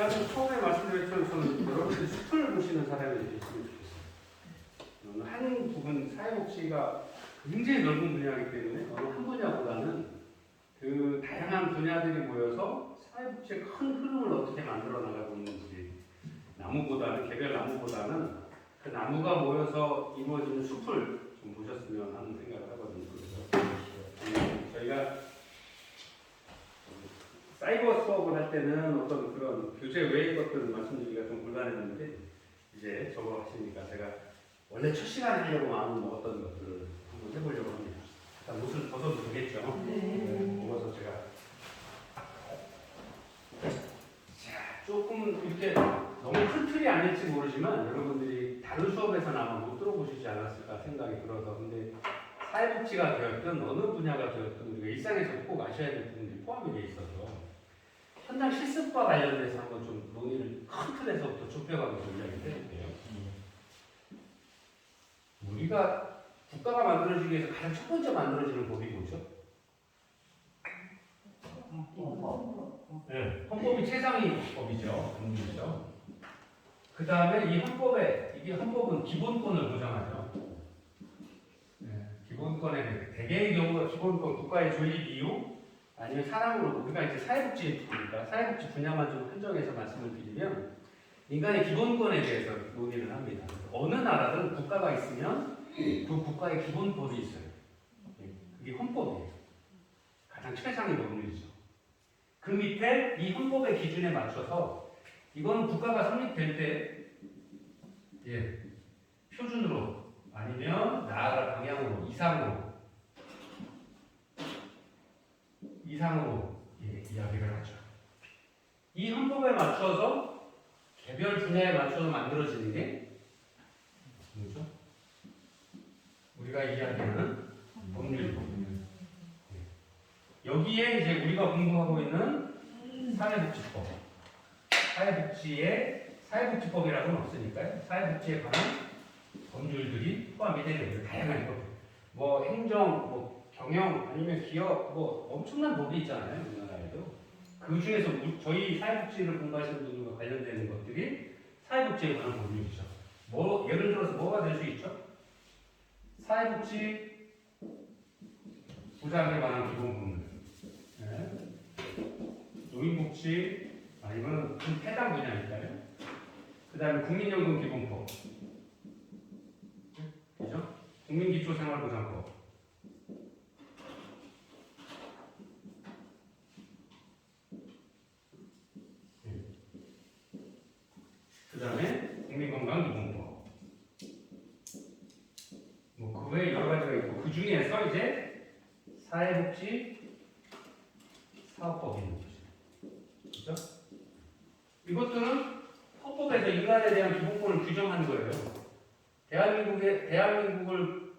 아까 처음에 말씀드렸던 저는 여러분들이 숲을 보시는 사람이 됐으면 좋겠어요. 한 부분 사회복지가 굉장히 넓은 분야이기 때문에 어느 한 분야보다는 그 다양한 분야들이 모여서 사회복지의 큰 흐름을 어떻게 만들어 나가고 있는지 나무보다는 개별 나무보다는 그 나무가 모여서 이루어지는 숲을 좀 보셨으면 하는 생각을 하거든요. 그래서 저희가 사이버 수업을 할 때는 어떤 그런 교재 외의 것들을 말씀드리기가 좀 곤란했는데 이제 저거 하시니까 제가 원래 첫 시간에 하려고 마음 먹었던 것들을 한번 해보려고 합니다. 일단 옷을 벗어도 되겠죠? 네. 벗어서 제가 자, 조금 이렇게 너무 큰 틀이 아닐지 모르지만 여러분들이 다른 수업에서는 아마 못 들어보시지 않았을까 생각이 들어서 근데 사회복지가 되었든 어느 분야가 되었든 우리가 일상에서 꼭 아셔야 될 부분들이 포함이 되어 있어서 현장 실습과 관련돼서 한번 좀 논의를 큰 틀에서부터 좁혀가면서 이야기를 해볼게요. 우리가 국가가 만들어지기 위해서 가장 첫 번째 만들어지는 법이 뭐죠? 네, 헌법이 최상위 법이죠. 법률이죠. 그 다음에 이 헌법은 기본권을 보장하죠. 네, 기본권에 대개의 경우가 기본권, 국가의 조직 이유, 아니면 사람으로 우리가 이제 사회복지니까 사회복지 분야만 좀 한정해서 말씀을 드리면 인간의 기본권에 대해서 논의를 합니다. 어느 나라든 국가가 있으면 그 국가의 기본법이 있어요. 그게 헌법이에요. 가장 최상위 법률이죠. 그 밑에 이 헌법의 기준에 맞춰서 이거는 국가가 성립될 때 표준으로 아니면 나아갈 방향으로 이상으로 이야기를 하죠. 이 헌법에 맞춰서 개별 분야에 맞춰서 만들어지는 게 뭐죠? 우리가 이야기하는 법률. 여기에 이제 우리가 공부하고 있는 사회복지법. 사회복지법이라고는 없으니까요. 사회복지에 관한 법률들이 포함이 되는 다양한 법. 뭐 행정, 뭐 경영, 아니면 기업, 뭐 엄청난 법이 있잖아요. 우리나라에도. 그 중에서 저희 사회복지를 공부하시는 분들과 관련되는 것들이 사회복지에 관한 법률이죠. 뭐 예를 들어서 뭐가 될 수 있죠? 사회복지 보장에 관한 기본 법률. 노인복지, 이거는 해당 분야니까요. 그 다음에 국민연금기본법, 그죠? 국민기초생활보장법, 그 다음에 국민건강기본법. 뭐 그 외에 여러 가지가 있고 그 중에서 이제 사회복지 사업법이 있는 거죠. 그렇죠? 이것들은 헌법에서 인간에 대한 기본권을 규정한 거예요. 대한민국을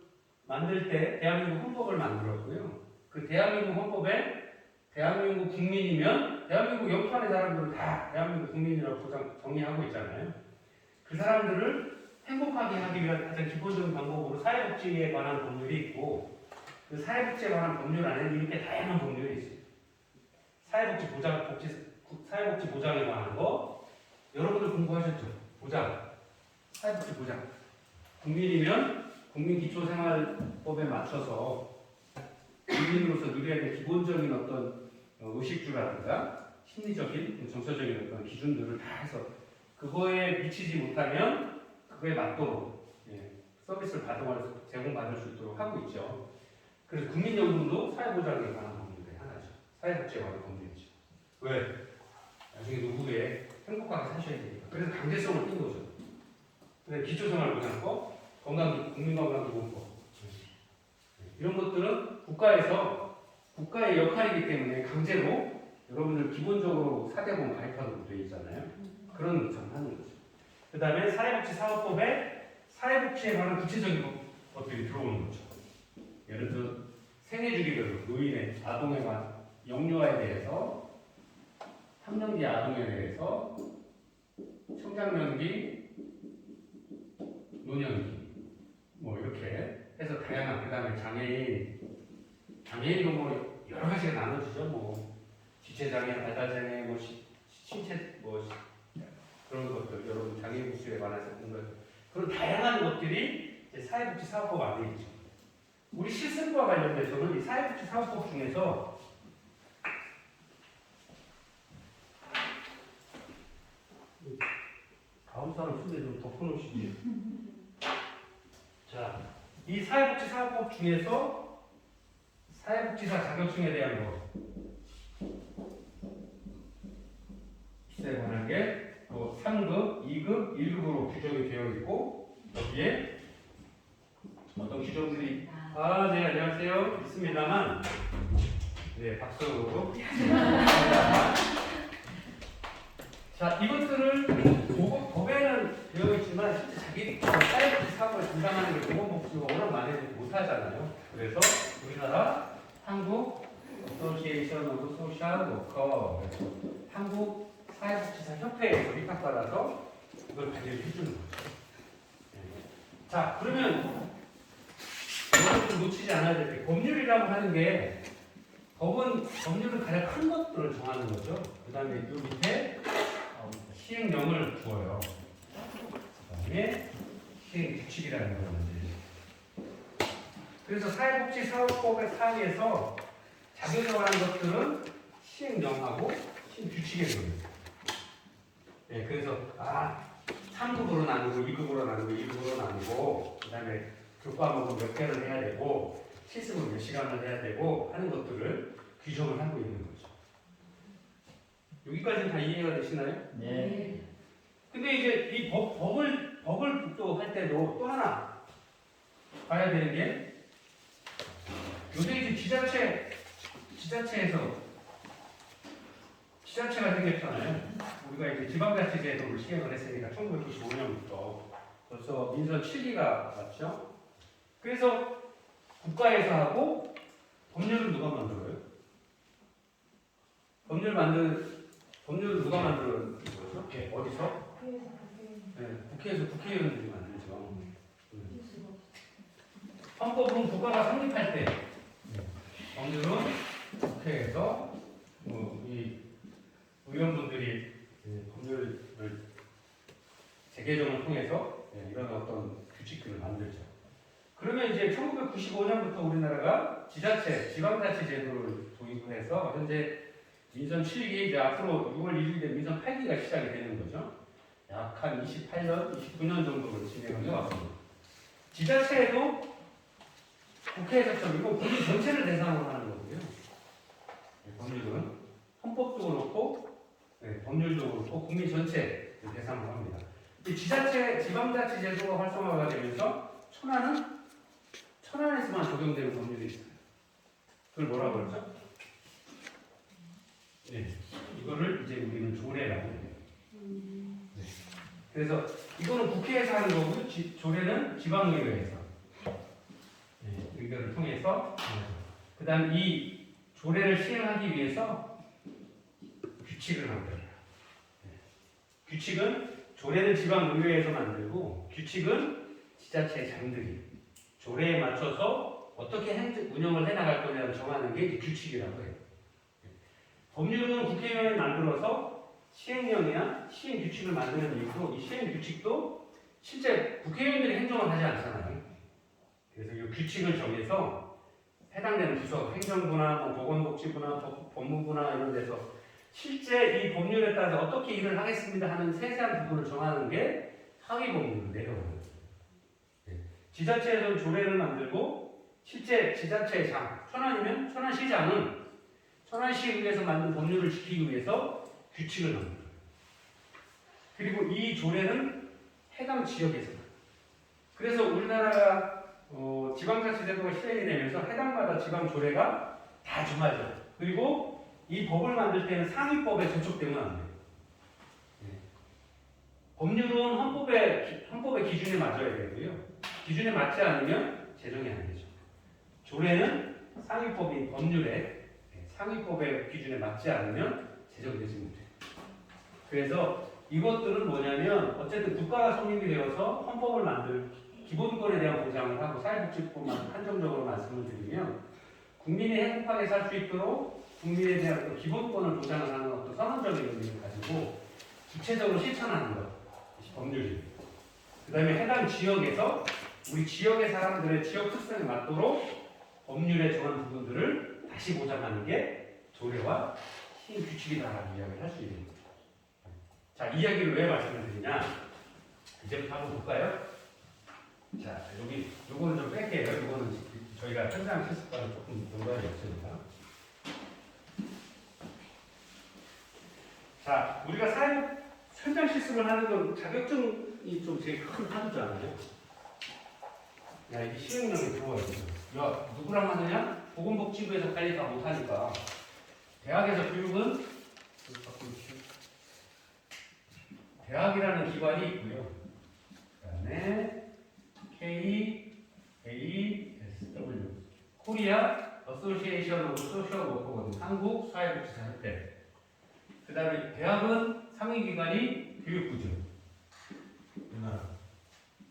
만들 때 대한민국 헌법을 만들었고요. 그 대한민국 헌법에 대한민국 국민이면 대한민국 영토 안의 사람들은 다 대한민국 국민이라고 정의하고 있잖아요. 그 사람들을 행복하게 하기 위한 가장 기본적인 방법으로 사회복지에 관한 법률이 있고 그 사회복지에 관한 법률 안에는 이렇게 다양한 법률이 있어요. 사회복지 보장에 관한 거 여러분들 공부하셨죠? 사회복지 보장. 국민이면 국민기초생활법에 맞춰서 국민으로서 누려야 될 기본적인 어떤 의식주라든가 심리적인, 정서적인 어떤 기준들을 다 해서 그거에 미치지 못하면 그거에 맞도록 서비스를 제공받을 수 있도록 하고 있죠. 그래서 국민연금도 사회보장에 관한 법률의 하나죠. 사회복지에 관한 법률이죠. 왜? 나중에 노후에 행복하게 사셔야 되니까. 그래서 강제성을 띈 거죠. 근데 기초생활보장법, 국민건강기본법 이런 것들은 국가의 역할이기 때문에 강제로 여러분들 기본적으로 4대보험 가입하도록 되어 있잖아요. 그런 의사를 하는 거죠. 그 다음에 사회복지사업법에 사회복지에 관한 구체적인 것들이 들어오는 거죠. 예를 들어 생애주기별로 노인의 아동에 관한 영유아에 대해서 학령기 아동에 대해서 청장년기, 노년기 뭐 이렇게 해서 다양한 그 다음에 장애인도 뭐 여러 가지가 나눠지죠. 뭐 지체장애, 발달장애, 뭐 신체 뭐 그런 것들, 여러분 장애인복지에 관해서 공부할 그런 다양한 것들이 이제 사회복지사업법 안에 있죠. 우리 실습과 관련돼서는 이 사회복지사업법 중에서 다음 사람 손에 좀 덮어놓으시지. 자, 이 사회복지사업법 중에서 사회복지사 자격증에 대한 거 에 관한 게 또 3급, 2급, 1급으로 규정이 되어 있고 여기에 어떤 규정들이 네 안녕하세요 있습니다만 네 박수 자 이것들을 법에는 되어 있지만 실제 자기 사회복지 사업을 담당하는 게 보건복지가 워낙 많이 못하잖아요. 그래서 우리나라 한국 어소시에이션 오브 소셜 워커 한국 사회복지사 협회에서 위탁받아서 이걸 관리를 해주는 거죠. 자, 그러면 이걸 좀 놓치지 않아야 될 게 법률이라고 하는 게 법률은 가장 큰 것들을 정하는 거죠. 그 다음에 이 밑에 시행령을 주어요. 그 다음에 시행 규칙이라는 걸 만들죠. 그래서 사회복지사업법의 사이에서 자기가 말한 것들은 시행령하고 시행규칙에 들어있어요. 네, 그래서 3급으로 나누고 2급으로 나누고 1급으로 나누고 그 다음에 교과목은 몇 개를 해야 되고 실습은 몇 시간을 해야 되고 하는 것들을 규정을 하고 있는 거죠. 여기까지는 다 이해가 되시나요? 네. 근데 이제 이 법을 또 할 때도 또 하나 봐야 되는 게 요새 이제 지자체에서 지자체가 생겼잖아요. 우리가 이제 지방자치제도를 시행을 했으니까 1995년부터 벌써 민선 7기가 왔죠. 그래서 국가에서 하고 법률은 누가 만들어요? 법률은 누가 만드는 거죠? 어디서? 네, 국회에서 국회의원들이 만들죠. 헌법은 국가가 성립할 때, 법률은 국회에서 이 의원분들이 법률을 재개정을 통해서 이런 어떤 규칙들을 만들죠. 그러면 이제 1995년부터 우리나라가 지방자치 제도를 도입을 해서 현재 민선 7기 이제 앞으로 6월 1일 된 민선 8기가 시작이 되는 거죠. 약 한 28년, 29년 정도를 진행을 해왔습니다. 지자체에도 국회에서 이거 국민 전체를 대상으로 하는 거고요. 법률은 헌법도 그렇고 법률도 그렇고 국민 전체를 대상으로 합니다. 지방자치 제도가 활성화가 되면서 천안에서만 적용되는 법률이 있어요. 그걸 뭐라고 그러죠? 네, 이거를 이제 우리는 조례라고 해요. 네. 그래서 이거는 국회에서 하는 거고 조례는 지방의회에서 의결을 통해서 그 다음 이 조례를 시행하기 위해서 규칙을 만들어요. 규칙은 조례는 지방의회에서 만들고 규칙은 지자체 장들이 조례에 맞춰서 어떻게 운영을 해나갈 거냐를 정하는 게 규칙이라고 해요. 법률은 국회의원이 만들어서 시행령이나 시행규칙을 만드는 이유로 이 시행규칙도 실제 국회의원들이 행정을 하지 않잖아요. 그래서 이 규칙을 정해서 해당되는 부서, 행정부나 보건복지부나 법무부나 이런 데서 실제 이 법률에 따라서 어떻게 일을 하겠습니다 하는 세세한 부분을 정하는 게 하위 법률로 내려오는 거예요. 지자체에서는 조례를 만들고 실제 지자체의 천안이면 천안시장은 천안시의회에서 만든 법률을 지키기 위해서 규칙을 만들어요. 그리고 이 조례는 해당 지역에서 그래서 우리나라가 지방자치제도가 시행이 되면서 해당마다 지방조례가 다 정하죠. 그리고 이 법을 만들 때는 상위법에 저촉되면 안 돼요. 법률은 헌법의 기준에 맞아야 되고요. 기준에 맞지 않으면 제정이 안 되죠. 조례는 상위법인 법률에 상위법의 기준에 맞지 않으면 제정되지 못해요. 그래서 이것들은 뭐냐면 어쨌든 국가가 성립이 되어서 헌법을 만들 기본권에 대한 보장을 하고 사회복지법만 한정적으로 말씀을 드리면 국민이 행복하게 살 수 있도록 국민에 대한 어떤 기본권을 보장을 하는 어떤 선언적인 의미를 가지고 구체적으로 실천하는 것, 법률이. 그 다음에 해당 지역에서 우리 지역의 사람들의 지역 특성에 맞도록 법률에 정한 부분들을 다시 보장하는 게 조례와 시행 규칙이다라는 이야기를 할 수 있는 거죠. 자, 이 이야기를 왜 말씀을 드리냐? 이제부터 한번 볼까요? 자, 여기 요거는 좀 뺄게요. 요거는 저희가 현장 실습과는 조금 연관이 없으니까. 자, 우리가 현장 실습을 하는 건 자격증이 좀 제일 큰 하도잖아요. 야, 이게 시행령에 들어와 있어. 야, 누구랑 하느냐? 보건복지부에서 빨리 다 못하니까. 대학에서 교육은 대학이라는 기관이 있고요. 그 다음에 KASW 코리아 어소시에이션 오브 소셜 워커거든. 한국 사회복지사협회. 그 다음에 대학은 상위기관이 교육부죠. 우리나라.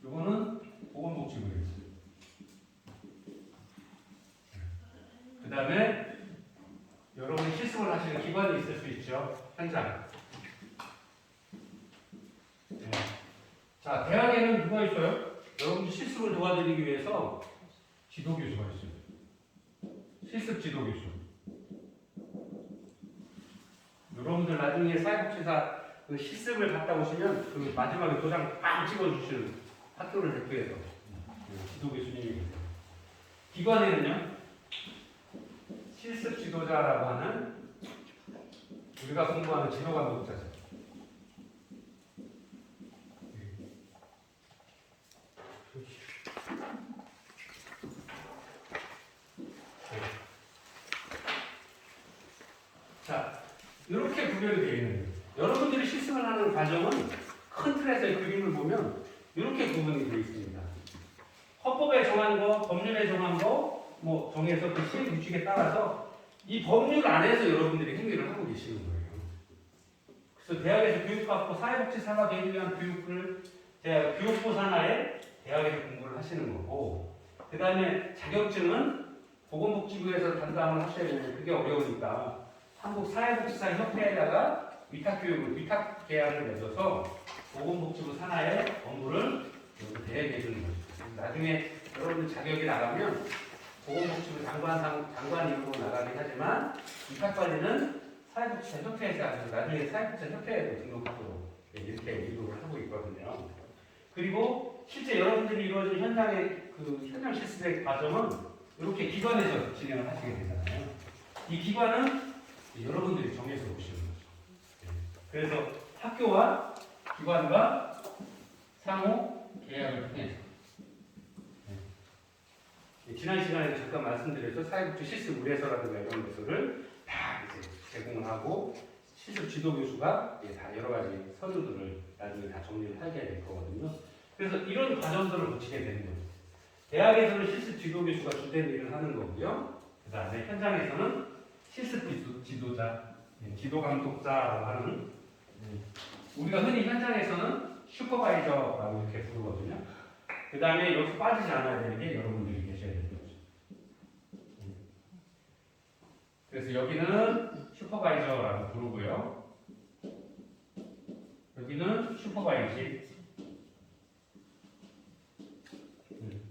요거는 보건복지부에 있어요. 그 다음에 여러분이 실습을 하시는 기관이 있을 수 있죠. 현장. 네. 자, 대학에는 누가 있어요? 여러분들 실습을 도와드리기 위해서 지도교수가 있어요. 실습 지도교수. 여러분들 나중에 사회복지사 그 실습을 갔다 오시면 그 마지막에 도장 빵 찍어주시는 학교를 대표해서 지도교수님이 계세요. 기관에는요, 실습 지도자라고 하는 우리가 공부하는 지도감독자죠. 자, 이렇게 구별이 되어 있는 거예요. 여러분들이 실습을 하는 과정은 큰 틀에서의 그림을 보면 이렇게 구분이 되어 있습니다. 헌법에 정한 거, 법률에 정한 거, 뭐 정해서 그 시행 규칙에 따라서 이 법률 안에서 여러분들이 행위를 하고 계시는 거예요. 그래서 대학에서 교육받고 사회복지사가 되기 위한 교육을 교육부 산하에 대학에서 공부를 하시는 거고, 그 다음에 자격증은 보건복지부에서 담당을 하셔야 되는데 그게 어려우니까 한국사회복지사협회에다가 위탁 계약을 맺어서 보건복지부 산하의 업무를 대행해 주는 거죠. 나중에 여러분들 자격이 나가면 보건복지부 장관으로 나가긴 하지만 위탁관리는 사회복지사협회에서 하셔서 나중에 사회복지사협회에도 등록하도록 이렇게 의도를 하고 있거든요. 그리고 실제 여러분들이 이루어진 현장의 그 현장 실습의 과정은 이렇게 기관에서 진행을 하시게 되잖아요. 이 기관은 여러분들이 정해서 오시는 거죠. 그래서 학교와 기관과 상호 계약을 통해서 지난 시간에 잠깐 말씀드렸죠. 사회복지 실습 의뢰서라든가 이런 것들을 다 이제 제공을 하고 실습 지도 교수가 다 여러 가지 서류들을 나중에 다 정리를 하게 될 거거든요. 그래서 이런 과정들을 거치게 되는 거죠. 대학에서는 실습 지도 교수가 주된 일을 하는 거고요. 그 다음에 현장에서는 실습 지도자, 지도 감독자라고 하는 우리가 흔히 현장에서는 슈퍼바이저라고 이렇게 부르거든요. 그 다음에 여기서 빠지지 않아야 되는 게 여러분들이 계셔야 되는 거죠. 그래서 여기는 슈퍼바이저라고 부르고요. 여기는 슈퍼바이지,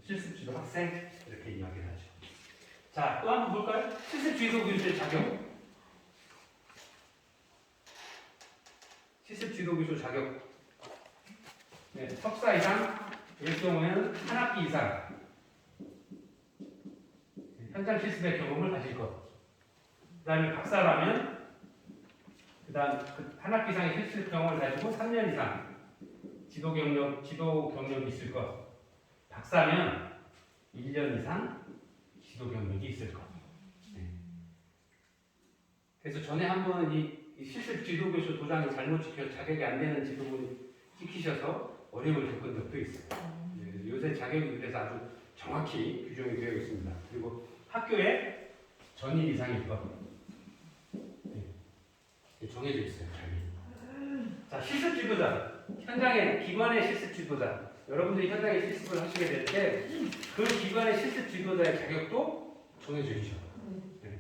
실습지도 학생 이렇게 이야기를 하죠. 자, 또 한번 볼까요? 실습지도 교수의 자격. 실습지도 교수 자격. 네, 석사 이상, 일 경우에는 한 학기 이상 현장 실습의 경험을 가질 것. 그 다음에 박사라면 한 학기 이상의 실습 경험을 가지고 3년 이상 지도 경력이 있을 것. 박사면 1년 이상 지도 경력이 있을 것. 네. 그래서 전에 한번 이 실습 지도 교수 도장이 잘못 찍혀서 자격이 안 되는 지도분이 찍히셔서 어려움을 겪은 적도 있어요. 네. 요새 자격이 그래서 아주 정확히 규정이 되어 있습니다. 그리고 학교에 전일 이상일 것. 네. 정해져 있어요. 자, 실습 지도자. 현장의 기관의 실습 지도자. 여러분들이 현장에 실습을 하시게 될 때 그 기관의 실습 지도자의 자격도 정해져 있죠. 네.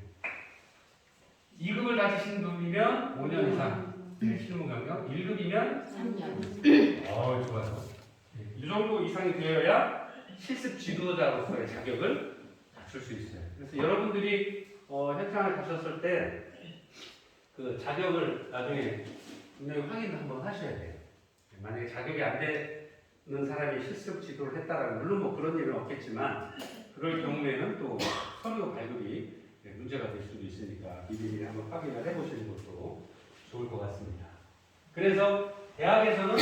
2급을 가지신 분이면 5년 이상 실무 경력, 1급이면 3년. 좋아요. 이 정도 이상이 되어야 실습 지도자로서의 자격을 갖출 수 있어요. 그래서 여러분들이 현장을 가셨을 때 그 자격을 나중에 분명히 확인 한번 하셔야 돼요. 만약에 자격이 안 되는 사람이 실습 지도를 했다라면 물론 뭐 그런 일은 없겠지만 그럴 경우에는 또 서류 발급이 문제가 될 수도 있으니까 미리 한번 확인을 해보시는 것도 좋을 것 같습니다. 그래서 대학에서는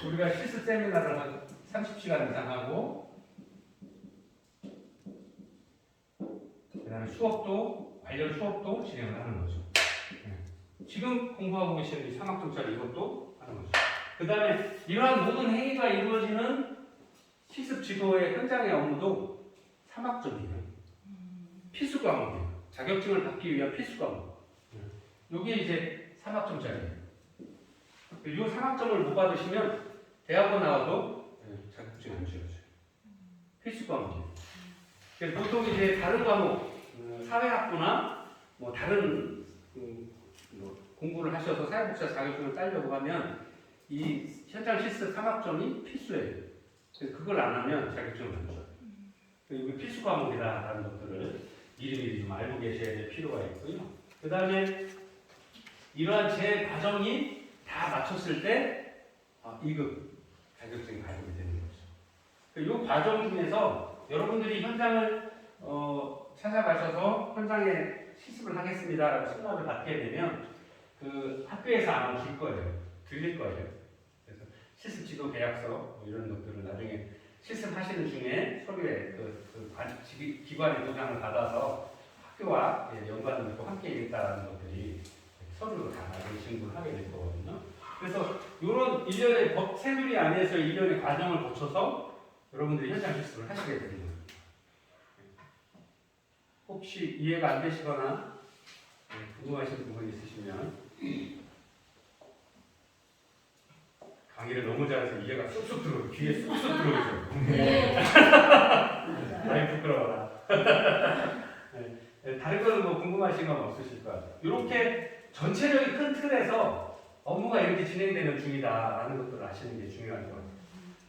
우리가 실습 세미나를 한 30시간 이상 하고 그 다음에 수업도 관련 수업도 진행을 하는 거죠. 지금 공부하고 계시는 이 3학점짜리 이것도 하는 거죠. 그 다음에 이러한 모든 행위가 이루어지는 실습 지도의 현장의 업무도 3학점이에요. 필수 과목이에요. 자격증을 받기 위한 필수 과목. 이게 이제 3학점짜리예요. 이 3학점을 못 받으시면 대학원 나와도 자격증 안 주어져요. 필수 과목이에요. 그래서 보통 이제 다른 과목, 사회학부나 뭐 다른 공부를 하셔서 사회복지사 자격증을 따려고 하면 이 현장 실습 3학점이 필수예요. 그래서 그걸 안 하면 자격증을 안 줘요. 이게 필수 과목이다라는 것들을 미리미리 좀 알고 계셔야 될 필요가 있고요. 그 다음에 이러한 제 과정이 다 마쳤을 때 2급 자격증이 발급이 되는 거죠. 이 과정 중에서 여러분들이 현장을 찾아가셔서 현장에 실습을 하겠습니다라고 승낙을 받게 되면 그 학교에서 아마 줄 거예요. 들릴 거예요. 그래서 실습 지도 계약서 뭐 이런 것들을 나중에 실습하시는 중에 서류에 기관의 도장을 받아서 학교와 연관을 또 함께 있다는 것들이 서류로 다 나중에 신고를 하게 될 거거든요. 그래서 이런 일련의 법 테두리 안에서 일련의 과정을 거쳐서 여러분들이 현장 실습을 하시게 되는 거예요. 혹시 이해가 안 되시거나 궁금하신 부분이 있으시면 강의를 너무 잘해서 이해가 쏙쏙 들어오고 귀에 쏙쏙 들어오죠. 많이 부끄러워라. 다른 거는 뭐 궁금하신 건 없으실 것 같아요. 이렇게 전체적인 큰 틀에서 업무가 이렇게 진행되는 중이다라는 것들을 아시는 게 중요할 것 같아요.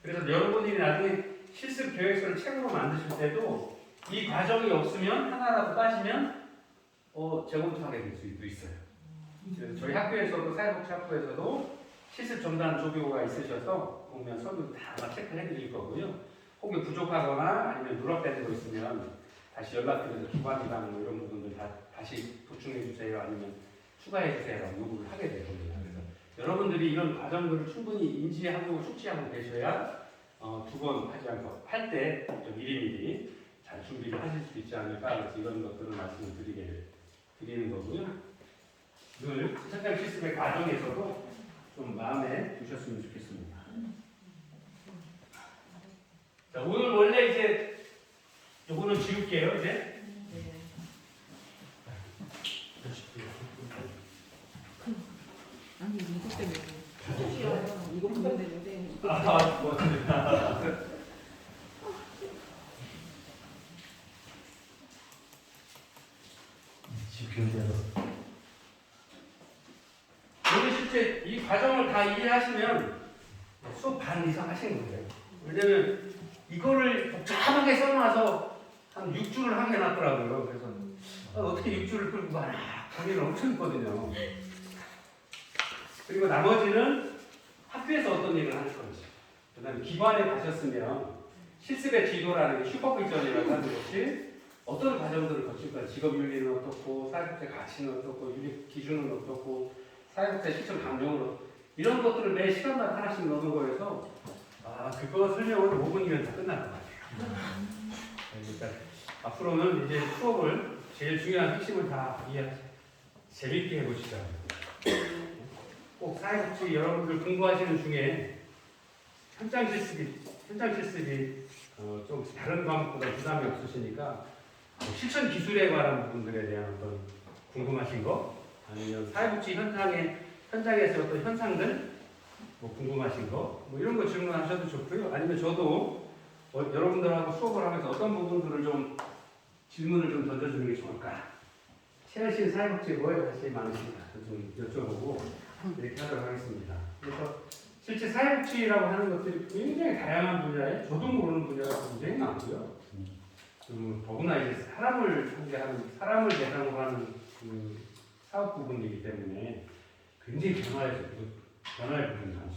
그래서 여러분들이 나중에 실습 계획서를 책으로 만드실 때도 이 과정이 없으면 하나라도 빠지면 재검토하게 될 수도 있어요. 그래서 저희 학교에서도 사회복지학부에서도 실습 전담 조교가 있으셔서 보면 서류 다 체크해 드릴 거고요. 혹시 부족하거나 아니면 누락되는 거 있으면 다시 연락드려서 기관이랑 뭐 이런 부분들 다시 보충해 주세요. 아니면 추가해 주세요. 요구를 하게 될 겁니다. 그래서 여러분들이 이런 과정들을 충분히 인지하고 숙지하고 계셔야 두 번 하지 않고 할 때 좀 미리미리 잘 준비를 하실 수 있지 않을까. 그래서 이런 것들을 말씀을 드리는 거고요. 늘 현장 실습의 과정에서도 좀 마음에 두셨으면 좋겠습니다. 자, 오늘 원래 이제 요거는 지울게요, 이제. 아니 이거 때문에. 이거 때문에. 고맙습니다. 오늘 실제 이 과정을 다 이해하시면 수업 반 이상 하신 거예요. 왜냐면 이거를 복잡하게 써놔서 한 6주를 하게 해놨더라고요. 그래서 어떻게 6주를 끌고 가나 고민을 엄청 했거든요. 그리고 나머지는 학교에서 어떤 일을 하는 건지, 그 다음에 기관에 가셨으면 실습의 지도라는 게 슈퍼비전이라고 하는 것이 어떤 과정들을 거칠까, 직업윤리는 어떻고, 사회복지 가치는 어떻고, 윤리 기준은 어떻고, 사회복지 실천 강령은 이런 것들을 매 시간마다 하나씩 넣는 거여서 그거 설명은 5분이면 다 끝날 것 같아요. 그러니까 앞으로는 이제 수업을 제일 중요한 핵심을 다 재밌게 해보시자. 꼭 사회복지 여러분들 공부하시는 중에 현장 실습이 좀 다른 과목보다 부담이 없으시니까 실천 기술에 관한 부분들에 대한 어떤 궁금하신 거, 아니면 사회복지 현장에서 어떤 현상들 뭐 궁금하신 거, 뭐 이런 거 질문하셔도 좋고요. 아니면 저도 여러분들하고 수업을 하면서 어떤 부분들을 좀 질문을 좀 던져주는 게 좋을까, 채연 씨는 사회복지에 뭐에 관심이 많으신가 좀 여쭤보고 이렇게 하도록 하겠습니다. 그래서 실제 사회복지라고 하는 것들이 굉장히 다양한 분야에 저도 모르는 분야가 굉장히 많고요. 더구나 이제 사람을 상대하는 사람을 대상으로 하는 그 사업 부분이기 때문에 굉장히 변화의 부분이 많죠.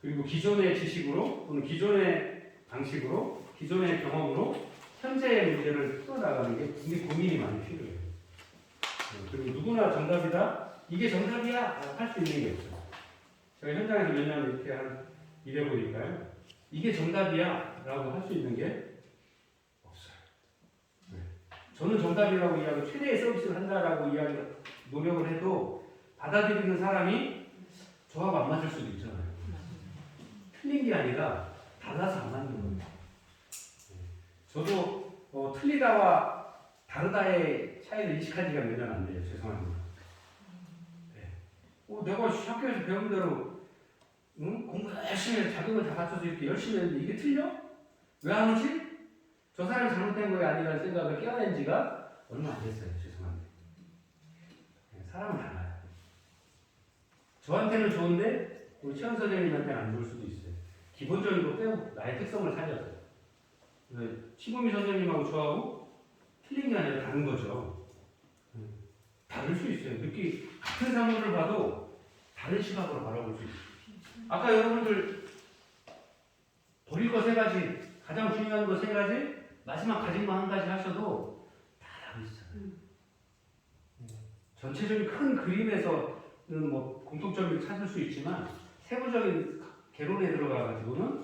그리고 기존의 지식으로 또는 기존의 방식으로 기존의 경험으로 현재의 문제를 풀어나가는 게 굉장히 고민이 많이 필요해요. 그리고 누구나 정답이다? 이게 정답이야! 할 수 있는 게 없어요. 제가 현장에서 몇 년 이렇게 일해보니까요. 이게 정답이야! 라고 할 수 있는 게 없어요. 네. 저는 정답이라고 이야기, 최대의 서비스를 한다라고 이야기, 노력을 해도 받아들이는 사람이 저하고 안 맞을 수도 있잖아요. 틀린 게 아니라 달라서 안 맞는 거예요. 저도 틀리다와 다르다의 차이를 인식한 지가 몇 년 안 돼요. 죄송합니다. 네. 내가 학교에서 배운 대로 공부 열심히 해서 자격을 다 갖춰서 이렇게 열심히 했는데 이게 틀려? 왜 안 오지? 저 사람이 잘못된 거에 아니라는 생각을 깨어낸 지가 얼마 안 됐어요. 죄송합니다. 네, 사람은 달라요. 저한테는 좋은데 우리 최원 선생님한테는 안 좋을 수도 있어요. 기본적인 거 빼고 나의 특성을 살려서. 시구미 선생님하고 저하고 틀린 게 아니라 다른 거죠. 다를 수 있어요. 같은 사물을 봐도 다른 시각으로 바라볼 수 있어요. 아까 여러분들 버릴 거 3가지, 가장 중요한 거 3가지, 마지막 가진 거 1가지 하셔도 다 다르있잖아요 전체적인 큰 그림에서는 뭐 공통점을 찾을 수 있지만 세부적인 개론에 들어가가지고는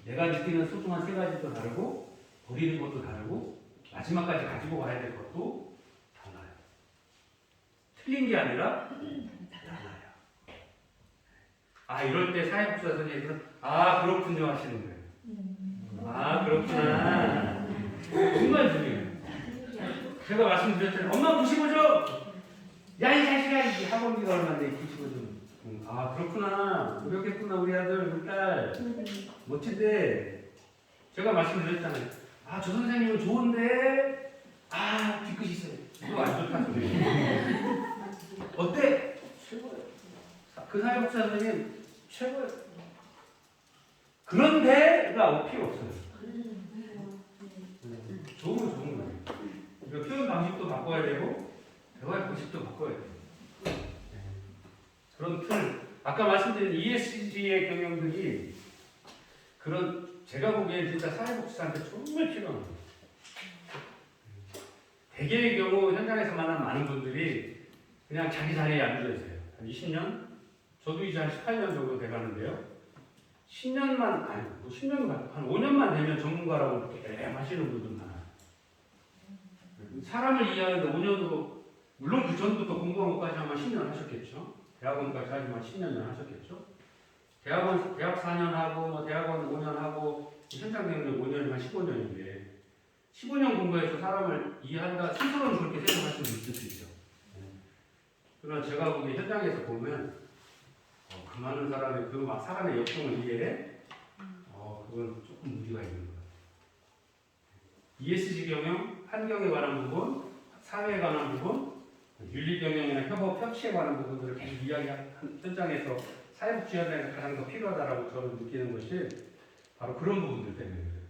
내가 느끼는 소중한 3가지도 다르고 버리는 것도 다르고 마지막까지 가지고 가야 될 것도 달라요. 틀린 게 아니라 달라요. 이럴 때 사회복지사 선생님은 그렇군요 하시는 거예요. 그렇구나. 정말 중요해요. 제가 말씀드렸잖아요. 엄마 95점! 야, 이 자식아! 이 학원비가 얼마인데 95점. 그렇구나. 노력했구나, 우리 아들, 우리 딸. 멋진데. 제가 말씀드렸잖아요. 저 선생님은 좋은데, 뒤끝이 있어요. 그거 안 좋다, 소리. 어때? 최고예요. 그 사회복지사 선생님, 최고예요. 그런데가 필요 없어요. 좋은 건 좋은 거예요. 그러니까 표현 방식도 바꿔야 되고, 대화의 방식도 바꿔야 돼요. 그런 틀, 아까 말씀드린 ESG의 경영들이 제가 보기엔 진짜 사회복지사한테 정말 필요한 거예요. 대개의 경우 현장에서 만난 많은 분들이 그냥 자기 자리에 앉아 있어요. 한 20년? 저도 이제 한 18년 정도 돼가는데요. 10년만, 뭐 10년만, 한 5년만 되면 전문가라고 이렇게 하시는 분들 많아요. 사람을 이해하는데 5년으로, 물론 그 전부터 공부한 것까지 하면 10년 하셨겠죠. 대학원까지 하지만 10년 하셨겠죠. 대학 4년 하고, 뭐 대학원 5년 하고, 현장 경력 5년이면 15년인데, 15년 공부해서 사람을 이해한다, 스스로는 그렇게 생각할 수 있을 수 있죠. 그러나 제가 보기에 현장에서 보면, 그 많은 사람의, 사람의 역동을 이해해? 그건 조금 무리가 있는 것 같아요. ESG 경영, 환경에 관한 부분, 사회에 관한 부분, 윤리 경영이나 협업, 협치에 관한 부분들을 계속 이야기하는 현장에서 사회복지 현장에서 가장 더 필요하다라고 저는 느끼는 것이 바로 그런 부분들 때문에 그래요.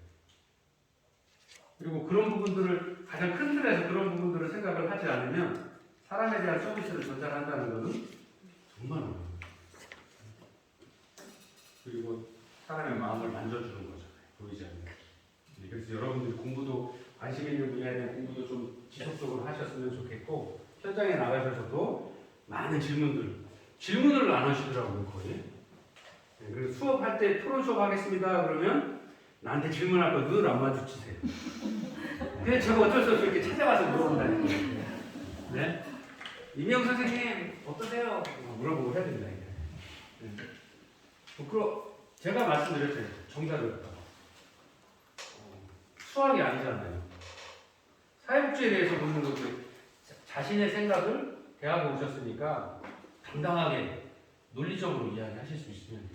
그리고 그런 부분들을 가장 큰 틀에서 그런 부분들을 생각을 하지 않으면 사람에 대한 서비스를 전달한다는 것은 정말 어려워요. 그리고 사람의 마음을 만져주는 거잖아요. 보이지 않는. 그래서 여러분들이 공부도 관심 있는 분야에 대한 공부도 좀 지속적으로 하셨으면 좋겠고 현장에 나가셔서도 많은 질문을 안 하시더라고요 거의. 그리고 수업할 때 토론 수업 하겠습니다 그러면 나한테 질문할 거 늘 안 마주치세요. 그래서 제가 어쩔 수 없이 이렇게 찾아가서 물어본다니까요. 네? 임영 선생님 어떠세요? 물어보고 해야 된다 이게. 제가 말씀드렸잖아요. 정답이 없다. 수학이 아니잖아요. 사회복지에 대해서 묻는 것도 자신의 생각을 대학에 오셨으니까 당당하게 논리적으로 이야기하실 수 있으면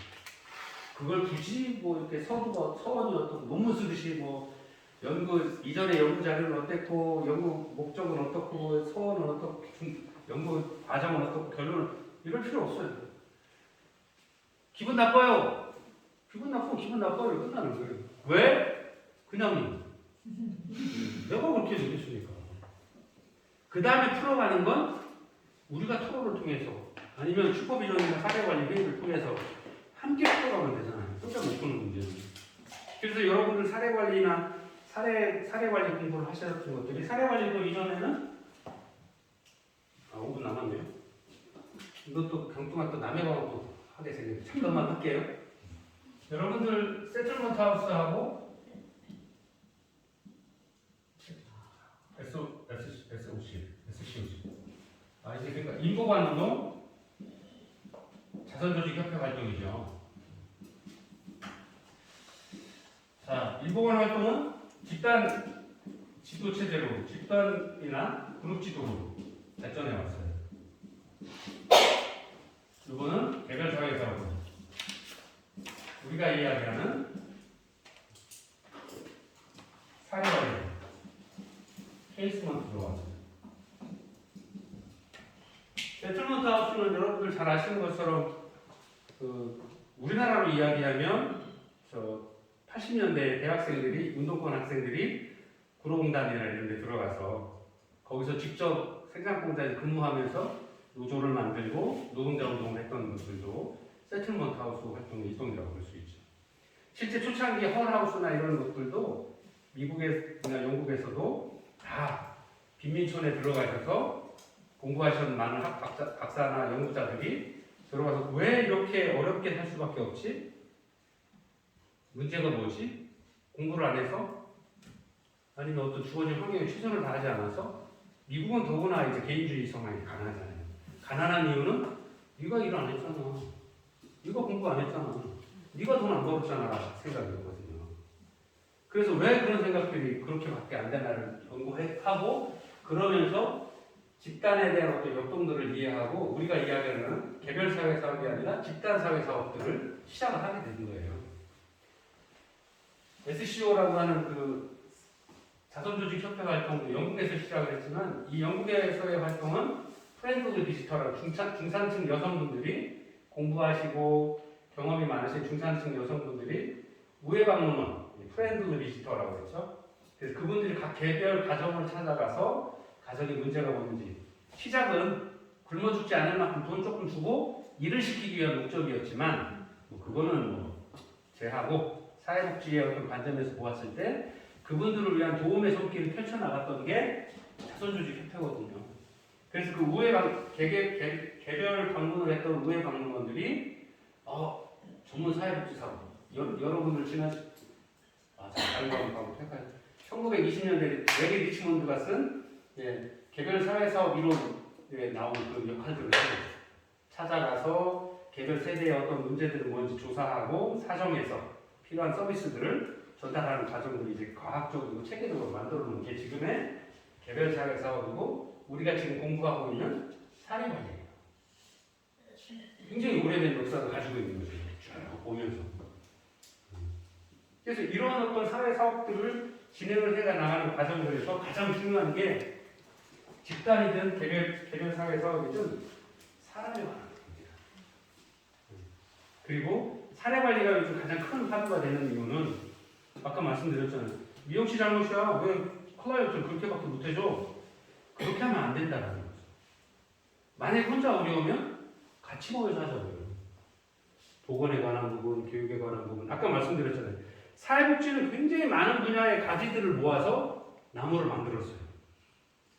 그걸 굳이 뭐 이렇게 서원이었던 논문 쓰듯이 뭐 이전에 연구 자료는 어땠고, 연구 목적은 어떻고, 소원은 어떻고, 연구 과정은 어떻고, 결론은 이럴 필요 없어요. 기분 나빠요. 기분 나쁘고 기분 나빠요. 끝나는 거예요. 왜? 그냥 내가 그렇게 느꼈으니까. 그 다음에 풀어가는 건 우리가 토론을 통해서 아니면 슈퍼비전이나 사례관리 회의를 통해서 함께 풀어가면 되잖아요. 혼자 못 푸는 문제는. 그래서 여러분들 사례관리나 사례관리 공부를 하셨던 것들이 사례관리도 이전에는 5분 남았네요. 이것도 강뚱한 또 남의 방법도 하게 생겼는데 잠깐만 할게요. 여러분들 세틀먼트 하우스하고 SOC 이제 그러니까 인보관운동 자선조직협회 활동이죠. 자, 인보관 활동은 집단 지도 체제로 집단이나 그룹 지도로 발전해 왔어요. 이거는 개별 사회 사업. 우리가 이야기하는 사례관리 케이스먼트 들어왔습니다. 세틀먼트 하우스는 여러분들 잘 아시는 것처럼 우리나라로 이야기하면 80년대 대학생들이 운동권 학생들이 구로공단이나 이런 데 들어가서 거기서 직접 생산공장에 근무하면서 노조를 만들고 노동자 운동을 했던 것들도 세틀먼트 하우스 활동의 일종이라고 볼 수 있죠. 실제 초창기 헐하우스나 이런 것들도 미국이나 영국에서도 다 빈민촌에 들어가셔서 공부하신 많은 박사나 연구자들이 들어가서 왜 이렇게 어렵게 살 수밖에 없지? 문제가 뭐지? 공부를 안 해서? 아니면 어떤 주어진 환경에 최선을 다하지 않아서? 미국은 더구나 이제 개인주의 성향이 강하잖아요. 가난한 이유는 네가 일 안 했잖아. 네가 공부 안 했잖아. 네가 돈 안 벌었잖아. 생각이거든요. 그래서 왜 그런 생각들이 그렇게밖에 안 되나를 연구하고 그러면서 집단에 대한 어떤 역동들을 이해하고 우리가 이야기하는 개별 사회 사업이 아니라 집단 사회 사업들을 시작을 하게 된 거예요. SCO라고 하는 그 자선조직 협회 활동도 영국에서 시작을 했지만 이 영국에서의 활동은 프렌드 비지터라고 중산층 여성분들이 공부하시고 경험이 많으신 중산층 여성분들이 우회 방문원 프렌드 비지터라고 했죠. 그래서 그분들이 각 개별 가정을 찾아가서 가정에 문제가 뭐는지 시작은 굶어 죽지 않을 만큼 돈 조금 주고 일을 시키기 위한 목적이었지만 그거는 제하고 사회복지의 어떤 관점에서 보았을 때 그분들을 위한 도움의 손길을 펼쳐나갔던 게 자선조직협회거든요. 그래서 그 개별 방문을 했던 우회 방문원들이 전문 사회복지사업 여러분들 지난 다른 거 한번 할까요? 1920년대 레리 리치몬드가 쓴 개별 사회사업 이론에 나온 그 역할들을 찾아가서 개별 세대의 어떤 문제들은 뭔지 조사하고 사정해서 필요한 서비스들을 전달하는 과정들이 이제 과학적이고 체계적으로 만들어 놓은 게 지금의 개별 사회 사업이고 우리가 지금 공부하고 있는 사례관리예요. 굉장히 오래된 역사를 가지고 있는 거죠. 쭉 보면서. 그래서 이러한 어떤 사회 사업들을 진행을 해 나가는 과정들에서 가장 중요한 게 집단이든 개별 사회 사업이든 사람에 관한 겁니다. 그리고 사례 관리가 요즘 가장 큰 화두가 되는 이유는 아까 말씀드렸잖아요. 미영 씨 잘못이야. 왜 클라이언트를 그렇게밖에 못해줘? 그렇게 하면 안 된다는 거죠. 만약 혼자 어려우면 같이 모여서 하자고요. 보건에 관한 부분, 교육에 관한 부분. 아까 말씀드렸잖아요. 사회복지는 굉장히 많은 분야의 가지들을 모아서 나무를 만들었어요.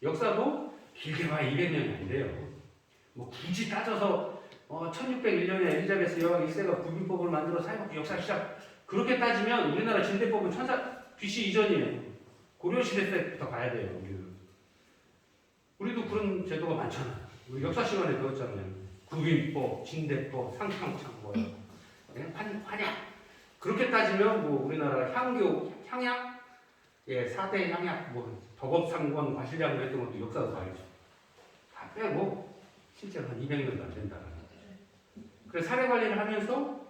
역사도 길게 봐야 200년이 안 돼요. 뭐 굳이 따져서 1601년에 엘리자베스 여왕 1세가 국민법을 만들어 사회복지 역사 시작. 그렇게 따지면 우리나라 진대법은 BC 이전이에요. 고려시대 때부터 가야 돼요. 우리도 그런 제도가 많잖아요. 우리 역사 시간에 배웠잖아요. 국민법, 진대법, 상창창법, 환약. 그렇게 따지면 뭐 우리나라 향약, 4대 향약, 덕업상권, 과실량도 했던 것도 역사도 다 알죠. 다 빼고 실제로 한 200년도 안 된다는 거죠. 그래서 사례 관리를 하면서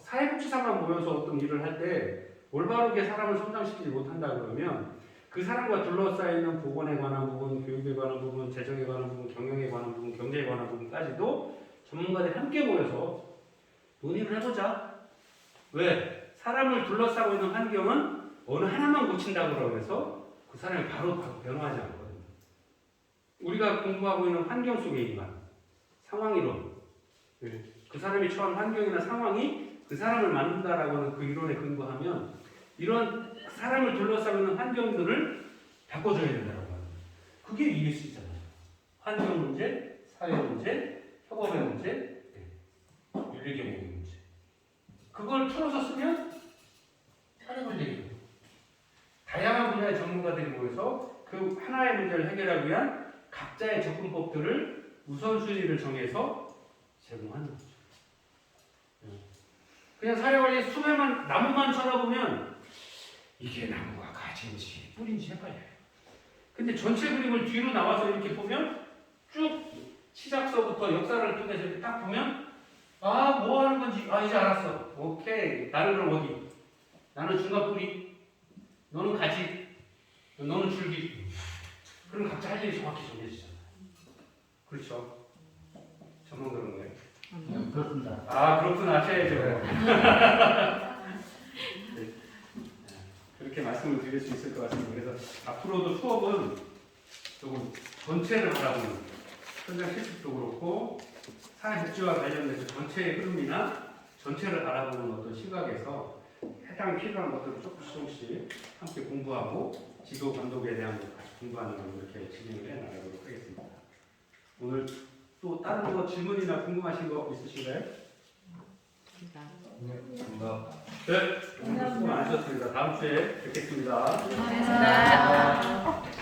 사회복지사만 모여서 어떤 일을 할 때 올바르게 사람을 성장시키지 못한다 그러면 그 사람과 둘러싸여 있는 보건에 관한 부분, 교육에 관한 부분, 재정에 관한 부분, 경영에 관한 부분, 경제에 관한 부분까지도 전문가들이 함께 모여서 논의를 해보자. 왜? 사람을 둘러싸고 있는 환경은 어느 하나만 고친다고 해서 그 사람이 바로 변화하지 않거든요. 우리가 공부하고 있는 환경 속의 인간, 상황이론, 그 사람이 처한 환경이나 상황이 그 사람을 만든다라고 하는 그 이론에 근거하면 이런 사람을 둘러싸고 있는 환경들을 바꿔줘야 된다고 합니다. 그게 ESG잖아요. 환경 문제, 사회 문제, 협업의 문제, 윤리 경영의 문제. 그걸 풀어서 쓰면 사례를 얘기해요. 다양한 분야의 전문가들이 모여서 그 하나의 문제를 해결하기 위한 각자의 접근법들을 우선순위를 정해서 제공하는 거죠. 그냥 사회관리 수매만 나무만 쳐다보면 이게 나무가 가지인지 뿌리인지 헷갈려요. 근데 전체 그림을 뒤로 나와서 이렇게 보면 쭉 시작서부터 역사를 통해서 이렇게 딱 보면 아, 뭐 하는 건지 이제 알았어. 오케이. 나는 그럼 어디? 나는 중간 뿌리, 너는 가지, 너는 줄기. 그럼 각자 할 일이 정확히 정해지잖아요. 그렇죠? 저만 그런 거예요? 그렇습니다. 아, 그렇구나. 하셔야죠. 네. 그렇게 말씀을 드릴 수 있을 것 같습니다. 그래서 앞으로도 수업은 조금 전체를 바라보는 현장 실습도 그렇고 사회복지와 관련돼서 전체의 흐름이나 전체를 바라보는 어떤 시각에서 해당 필요한 것들을 조금씩 함께 공부하고 지도 감독에 대한 것을 같이 공부하는 걸로 이렇게 진행을 해 나가도록 하겠습니다. 오늘 또 다른 거 질문이나 궁금하신 거 있으신가요? 네, 오늘 수고 많으셨습니다. 다음 주에 뵙겠습니다. 감사합니다.